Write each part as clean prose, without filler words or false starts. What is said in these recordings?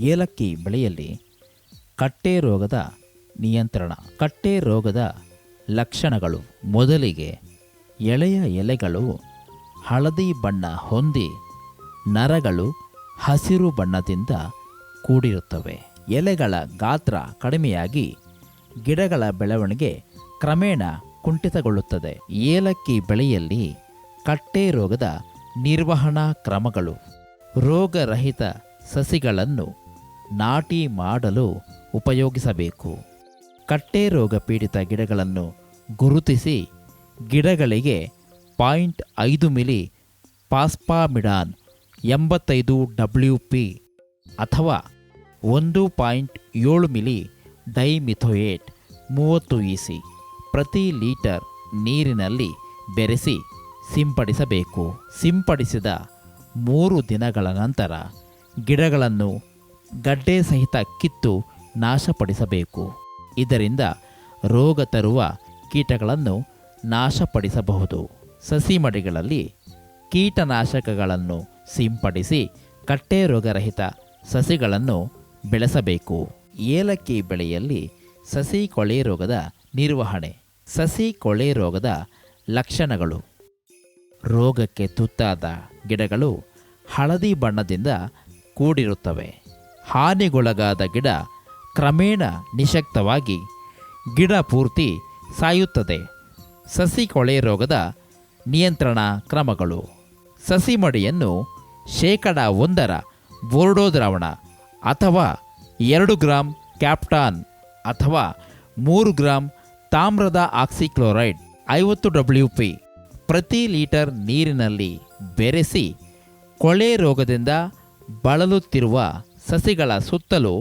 ಏಲಕ್ಕಿ ಬೆಳೆಯಲ್ಲಿ ಕಟ್ಟೆ ರೋಗದ ನಿಯಂತ್ರಣ. ಕಟ್ಟೆ ರೋಗದ ಲಕ್ಷಣಗಳು: ಮೊದಲಿಗೆ ಎಳೆಯ ಎಲೆಗಳು ಹಳದಿ ಬಣ್ಣ ಹೊಂದಿ ನರಗಳು ಹಸಿರು ಬಣ್ಣದಿಂದ ಕೂಡಿರುತ್ತವೆ. ಎಲೆಗಳ ಗಾತ್ರ ಕಡಿಮೆಯಾಗಿ ಗಿಡಗಳ ಬೆಳವಣಿಗೆ ಕ್ರಮೇಣ ಕುಂಠಿತಗೊಳ್ಳುತ್ತದೆ. ಏಲಕ್ಕಿ ಬೆಳೆಯಲ್ಲಿ ಕಟ್ಟೆ ರೋಗದ ನಿರ್ವಹಣಾ ಕ್ರಮಗಳು: ರೋಗರಹಿತ ಸಸಿಗಳನ್ನು ನಾಟಿ ಮಾಡಲು ಉಪಯೋಗಿಸಬೇಕು. ಕಟ್ಟೆ ರೋಗ ಪೀಡಿತ ಗಿಡಗಳನ್ನು ಗುರುತಿಸಿ ಗಿಡಗಳಿಗೆ 0.5 ಮಿಲಿ ಫಾಸ್ಫಾಮಿಡಾನ್ 85 WP ಅಥವಾ 1.7 ಮಿಲಿ ಡೈಮಿಥೋಯೇಟ್ 30 EC ಪ್ರತಿ ಲೀಟರ್ ನೀರಿನಲ್ಲಿ ಬೆರೆಸಿ ಸಿಂಪಡಿಸಬೇಕು. ಸಿಂಪಡಿಸಿದ 3 ದಿನಗಳ ನಂತರ ಗಿಡಗಳನ್ನು ಗಡ್ಡೆ ಸಹಿತ ಕಿತ್ತು ನಾಶಪಡಿಸಬೇಕು. ಇದರಿಂದ ರೋಗ ತರುವ ಕೀಟಗಳನ್ನು ನಾಶಪಡಿಸಬಹುದು. ಸಸಿ ಮಡಿಗಳಲ್ಲಿ ಕೀಟನಾಶಕಗಳನ್ನು ಸಿಂಪಡಿಸಿ ಕಟ್ಟೆ ರೋಗರಹಿತ ಸಸಿಗಳನ್ನು ಬೆಳೆಸಬೇಕು. ಏಲಕ್ಕಿ ಬೆಳೆಯಲ್ಲಿ ಸಸಿ ಕೊಳೆ ರೋಗದ ನಿರ್ವಹಣೆ. ಸಸಿ ಕೊಳೆ ರೋಗದ ಲಕ್ಷಣಗಳು: ರೋಗಕ್ಕೆ ತುತ್ತಾದ ಗಿಡಗಳು ಹಳದಿ ಬಣ್ಣದಿಂದ ಕೂಡಿರುತ್ತವೆ. ಹಾನಿಗೊಳಗಾದ ಗಿಡ ಕ್ರಮೇಣ ನಿಶಕ್ತವಾಗಿ ಗಿಡ ಪೂರ್ತಿ ಸಾಯುತ್ತದೆ. ಸಸಿ ಕೊಳೆ ರೋಗದ ನಿಯಂತ್ರಣ ಕ್ರಮಗಳು: ಸಸಿ ಮಡಿಯನ್ನು 1% ಬೋರ್ಡೋ ದ್ರಾವಣ ಅಥವಾ 2 ಗ್ರಾಂ ಕ್ಯಾಪ್ಟಾನ್ ಅಥವಾ 3 ಗ್ರಾಂ ತಾಮ್ರದ ಆಕ್ಸಿಕ್ಲೋರೈಡ್ 50 WP ಪ್ರತಿ ಲೀಟರ್ ನೀರಿನಲ್ಲಿ ಬೆರೆಸಿ ಕೊಳೆ ರೋಗದಿಂದ ಬಳಲುತ್ತಿರುವ ಸಸಿಗಳ ಸುತ್ತಲೂ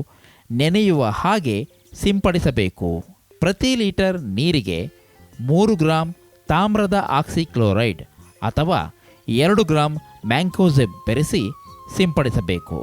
ನೆನೆಯುವ ಹಾಗೆ ಸಿಂಪಡಿಸಬೇಕು. ಪ್ರತಿ ಲೀಟರ್ ನೀರಿಗೆ 3 ಗ್ರಾಂ ತಾಮ್ರದ ಆಕ್ಸಿಕ್ಲೋರೈಡ್ ಅಥವಾ 2 ಗ್ರಾಂ ಮ್ಯಾಂಕೋಸೆಬ್ ಬೆರೆಸಿ ಸಿಂಪಡಿಸಬೇಕು.